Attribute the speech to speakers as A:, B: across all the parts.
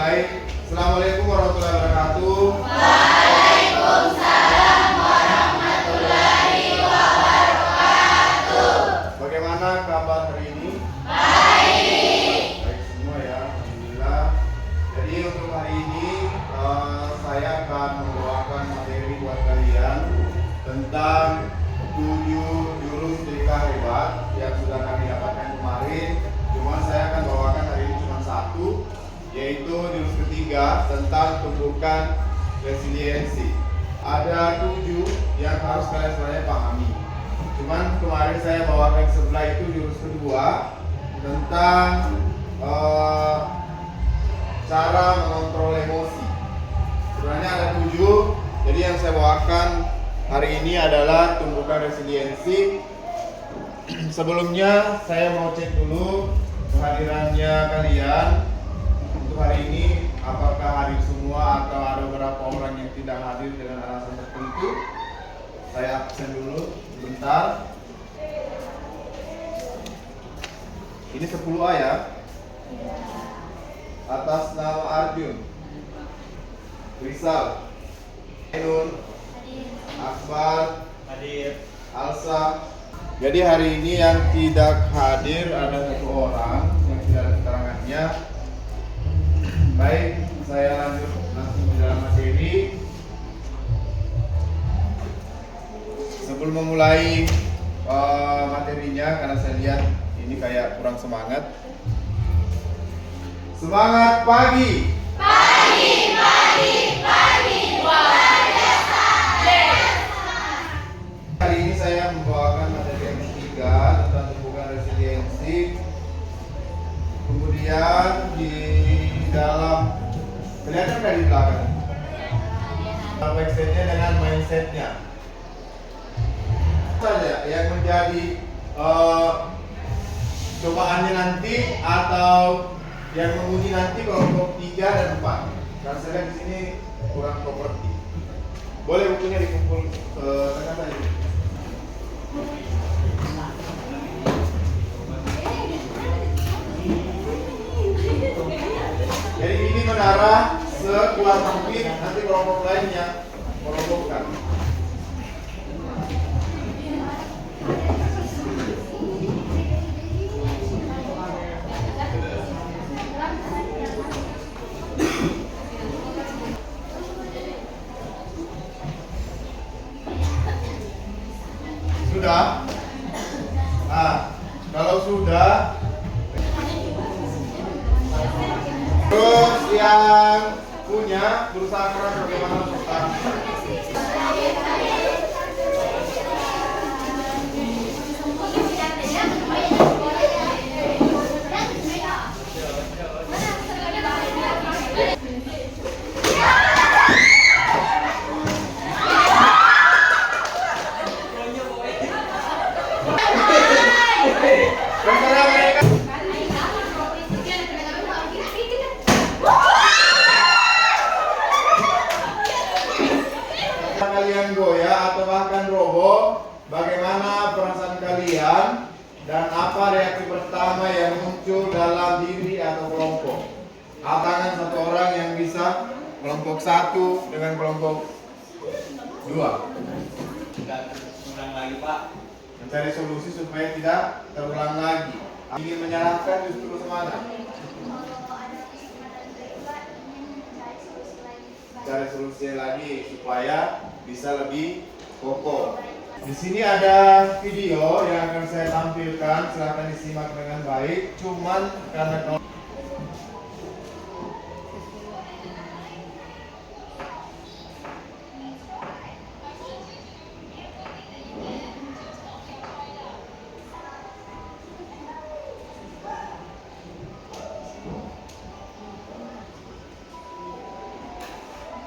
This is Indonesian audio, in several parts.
A: mulai. Assalamualaikum warahmatullahi wabarakatuh.
B: Waalaikumsalam warahmatullahi wabarakatuh.
A: Bagaimana kabar hari ini?
B: Baik.
A: Baik semua ya, alhamdulillah. Jadi untuk hari ini saya akan membawakan materi buat kalian tentang 7 jurus TK hebat yang sudah kami dapatkan kemarin. Cuma saya akan bawakan hari ini cuma satu, yaitu jurus ketiga tentang tumbuhkan resiliensi. Ada 7 yang harus kalian sebenarnya pahami. Cuman kemarin saya bawakan sebelah itu jurus kedua tentang cara mengontrol emosi. Sebenarnya ada 7, jadi yang saya bawakan hari ini adalah tumbuhkan resiliensi. Sebelumnya saya mau cek dulu kehadirannya kalian untuk hari ini, apakah hadir semua atau ada beberapa orang yang tidak hadir dengan alasan tertentu. Saya absen dulu sebentar. Ini 10A ya. Atas nama Arjun, Rizal, Ainun, Akbar,
C: hadir.
A: Alsa. Jadi hari ini yang tidak hadir ada 1 orang yang tidak ada keterangannya. Baik, saya lanjut langsung ke dalam materi. Sebelum memulai materinya, karena saya lihat ini kayak kurang semangat. Semangat pagi.
B: Pagi, pagi, pagi. Luar biasa.
A: Hari ini saya membawakan materi yang ketiga tentang tumbuhkan resiliensi. Kemudian di dalam, kelihatan nggak di belakang? Websitenya dengan mindsetnya saja yang menjadi cobaannya nanti atau yang menguji nanti kelompok 3 dan 4. Karena saya lihat di sini kurang properti. Boleh bukunya dikumpul ke tengah saja. Jadi ini menarah sekuat mungkin, nanti kelompok lainnya merobohkan. Sudah? Nah, kalau sudah, terus yang punya berusaha keras bagaimana Ustaz? Terserah mereka. Kalian goyah atau bahkan roboh, bagaimana perasaan kalian dan apa reaksi pertama yang muncul dalam diri atau kelompok? Tangan satu orang yang bisa kelompok 1 dengan kelompok 2.
C: Tidak ulang lagi, Pak.
A: Mencari solusi supaya tidak terulang lagi. Ingin menyalahkan justru semangat. Cari solusi lagi supaya bisa lebih kokoh. Di sini ada video yang akan saya tampilkan, silahkan disimak dengan baik. Cuman karena kalau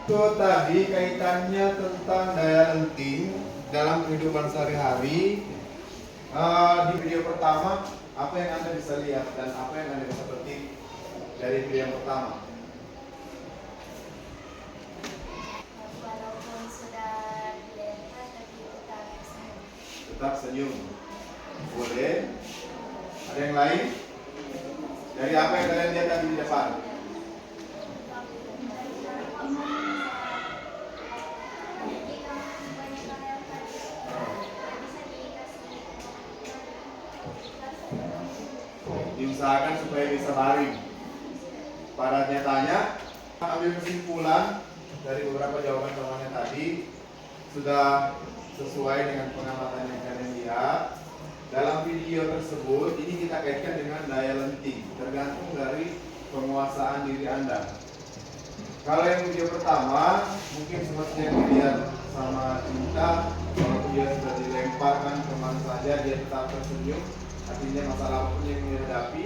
A: itu tadi kaitannya tentang daya lenting dalam kehidupan sehari-hari. Di video pertama, apa yang Anda bisa lihat dan apa yang Anda bisa petik dari video yang pertama?
B: Walaupun sudah dilempar, tapi
A: Tetap senyum. Boleh. Ada yang lain? Dari apa yang kalian lihat tadi di depan? diusahakan supaya bisa baring. Pada nyatanya, ambil kesimpulan dari beberapa jawaban temannya tadi sudah sesuai dengan pengamatan yang kalian lihat. Dalam video tersebut, ini kita kaitkan dengan daya lenting, tergantung dari penguasaan diri Anda. Kalau yang video pertama, mungkin seperti yang dilihat sama Cinta, kalau dia sudah dilemparkan kemana saja, dia tetap tersenyum, artinya masalah apapun yang dihadapi,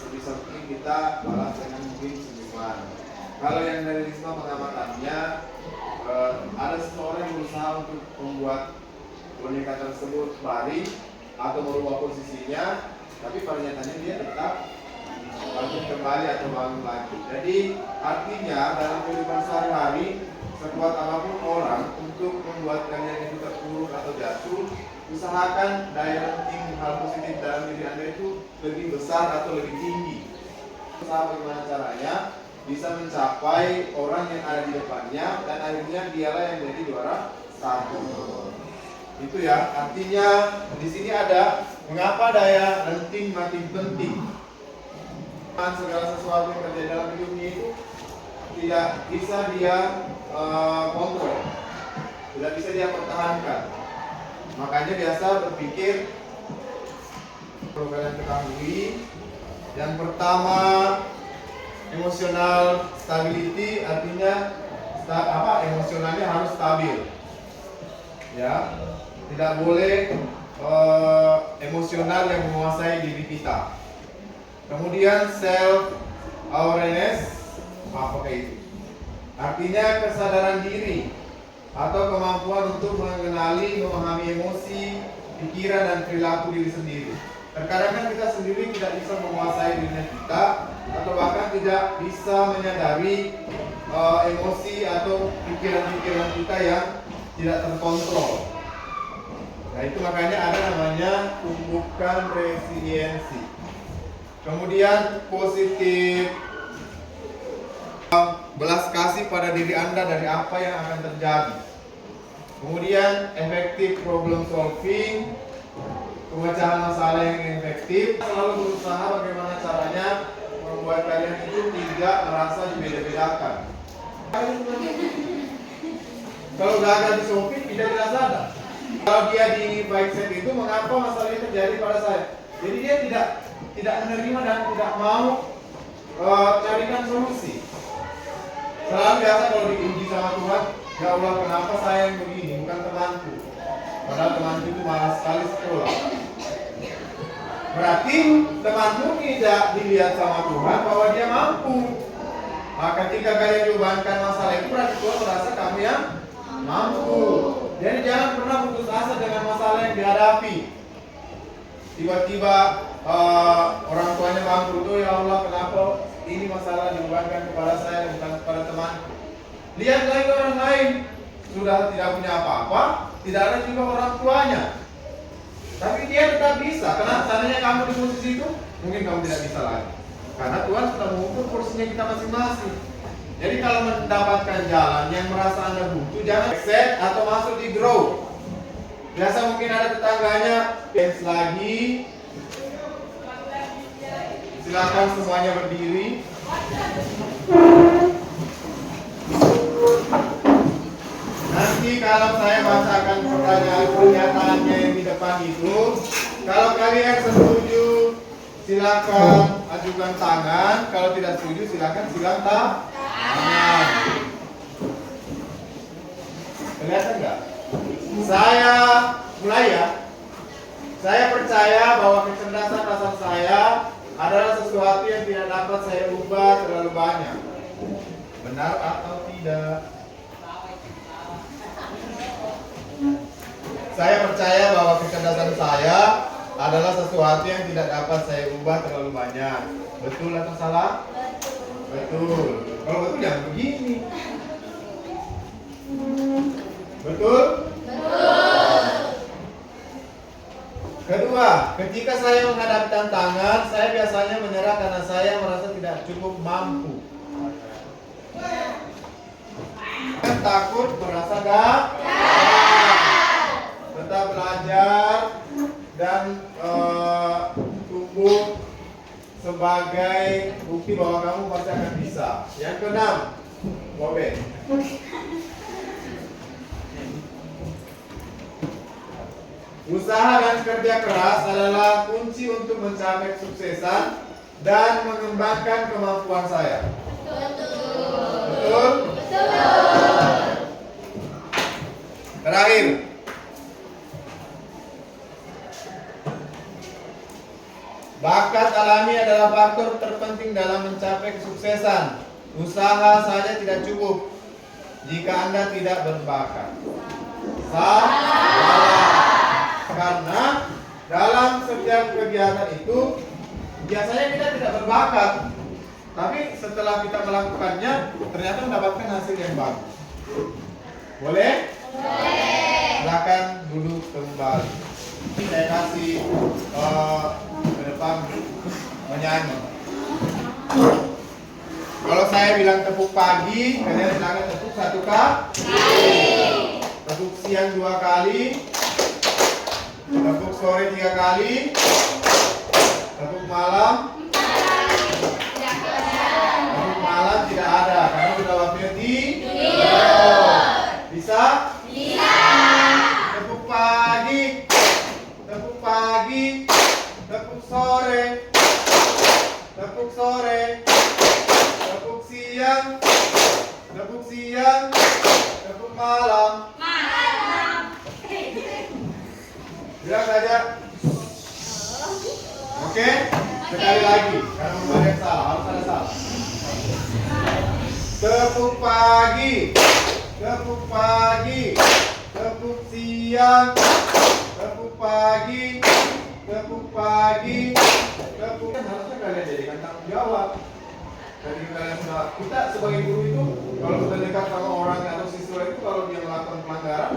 A: sebisa mungkin kita balas dengan mungkin senyuman. Kalau yang dari Risma pengamatannya, ada seseorang yang berusaha untuk membuat boneka tersebut baring atau merubah posisinya, tapi pada nyatanya dia tetap bangkit kembali atau bangun lagi. Jadi artinya dalam kehidupan sehari-hari, sekuat apapun orang untuk membuat kalian itu terpuruk atau jatuh, usahakan daya lenting hal positif dalam diri Anda itu lebih besar atau lebih tinggi. Usaha bagaimana caranya bisa mencapai orang yang ada di depannya dan akhirnya dialah yang jadi juara satu. Itu ya, artinya di sini ada mengapa daya lenting makin penting. Segala sesuatu yang terjadi dalam hidupnya itu tidak bisa dia kontrol, tidak bisa dia pertahankan. Makanya biasa berpikir, perlu kalian ketahui, yang pertama emotional stability, artinya emosionalnya harus stabil, ya, tidak boleh emosional yang menguasai diri kita. Kemudian self awareness, apakah itu? Artinya kesadaran diri atau kemampuan untuk mengenali, memahami emosi, pikiran dan perilaku diri sendiri. Terkadang kan kita sendiri tidak bisa menguasai diri kita atau bahkan tidak bisa menyadari emosi atau pikiran-pikiran kita yang tidak terkontrol. Nah itu makanya ada namanya tumbuhkan resiliensi. Kemudian positif, belas kasih pada diri Anda dari apa yang akan terjadi. Kemudian efektif problem solving, pemecahan masalah yang efektif. Selalu berusaha bagaimana caranya membuat kalian itu tidak merasa dibeda-bedakan. Kalau gagal di solving, tidak sadar. Kalau dia di baik set itu, mengapa masalah ini terjadi pada saya? Jadi dia tidak menerima dan tidak mau carikan solusi. Selalu biasa kalau diuji sama Tuhan, ya Allah kenapa saya yang begini, bukan temanku. Padahal temanku itu malas sekali sekolah. Berarti temanmu tidak dilihat sama Tuhan bahwa dia mampu. Maka ketika kalian dibebankan masalah itu, berarti Tuhan merasa kamu yang mampu. Jadi jangan pernah putus asa dengan masalah yang dihadapi. Tiba-tiba orang tuanya bangkrut, oh ya Allah kenapa ini masalah dibebankan kepada saya bukan kepada teman. Lihat lagi orang lain sudah tidak punya apa-apa, tidak ada juga orang tuanya, tapi dia tetap bisa. Karena seandainya kamu di posisi itu, mungkin kamu tidak bisa lagi. Karena Tuhan sudah mengukur porsinya kita masing-masing. Jadi kalau mendapatkan jalan yang merasa Anda butuh, jangan set atau masuk di grow. Biasa mungkin ada tetangganya dance lagi. Silakan semuanya berdiri. Nanti kalau saya bacakan pernyataannya yang di depan itu, kalau kalian setuju silakan ajukan tangan. Kalau tidak setuju silakan silang tangan. Kelihatan nggak? Saya mulai ya. Saya percaya bahwa kecerdasan rasa saya adalah sesuatu yang tidak dapat saya ubah terlalu banyak. Benar atau tidak? Saya percaya bahwa kecerdasan saya adalah sesuatu yang tidak dapat saya ubah terlalu banyak. Betul atau salah? Betul. Kalau betul jangan begini. Betul? Kedua, ketika saya menghadapi tantangan, saya biasanya menyerah karena saya merasa tidak cukup mampu. Takut merasa gagal. Tetap belajar dan tumbuh sebagai bukti bahwa kamu pasti akan bisa. Yang keenam, Bobe. Usaha dan kerja keras adalah kunci untuk mencapai kesuksesan dan mengembangkan kemampuan saya. Betul? Terakhir, bakat alami adalah faktor terpenting dalam mencapai kesuksesan. Usaha saja tidak cukup jika Anda tidak berbakat. Salah. Karena dalam setiap kegiatan itu biasanya kita tidak berbakat, tapi setelah kita melakukannya ternyata mendapatkan hasil yang bagus. Boleh? Silakan duduk kembali. Saya kasih ke depan menyanyi. Kalau saya bilang tepuk pagi, kalian silakan tepuk 1 kali. Tepuk siang 2 kali. Tepuk sore 3 kali. Tepuk malam. Tepuk malam tidak ada karena sudah waktunya tidur. Bisa? Bisa. Tepuk pagi. Tepuk pagi. Tepuk sore. Tepuk sore. Tepuk siang. Tepuk siang. Tepuk malam. Bilang saja. Oke? Sekali lagi. Karena memang ada yang salah. Harus ada salah. Tepuk pagi. Tepuk pagi. Tepuk siang. Tepuk pagi. Tepuk pagi. Tepuk. Harusnya kalian jadikan tanggung jawab. Jadi kalian sudah, kita sebagai guru itu kalau sudah dekat sama orang atau siswa itu kalau dia melakukan pelanggaran,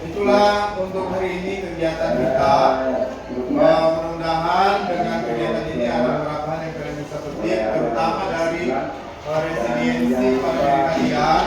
A: itulah untuk hari ini kegiatan kita. Mudah-mudahan dengan kegiatan ini ada beberapa hal yang kalian bisa petik, terutama dari resiliensi pada diri kalian.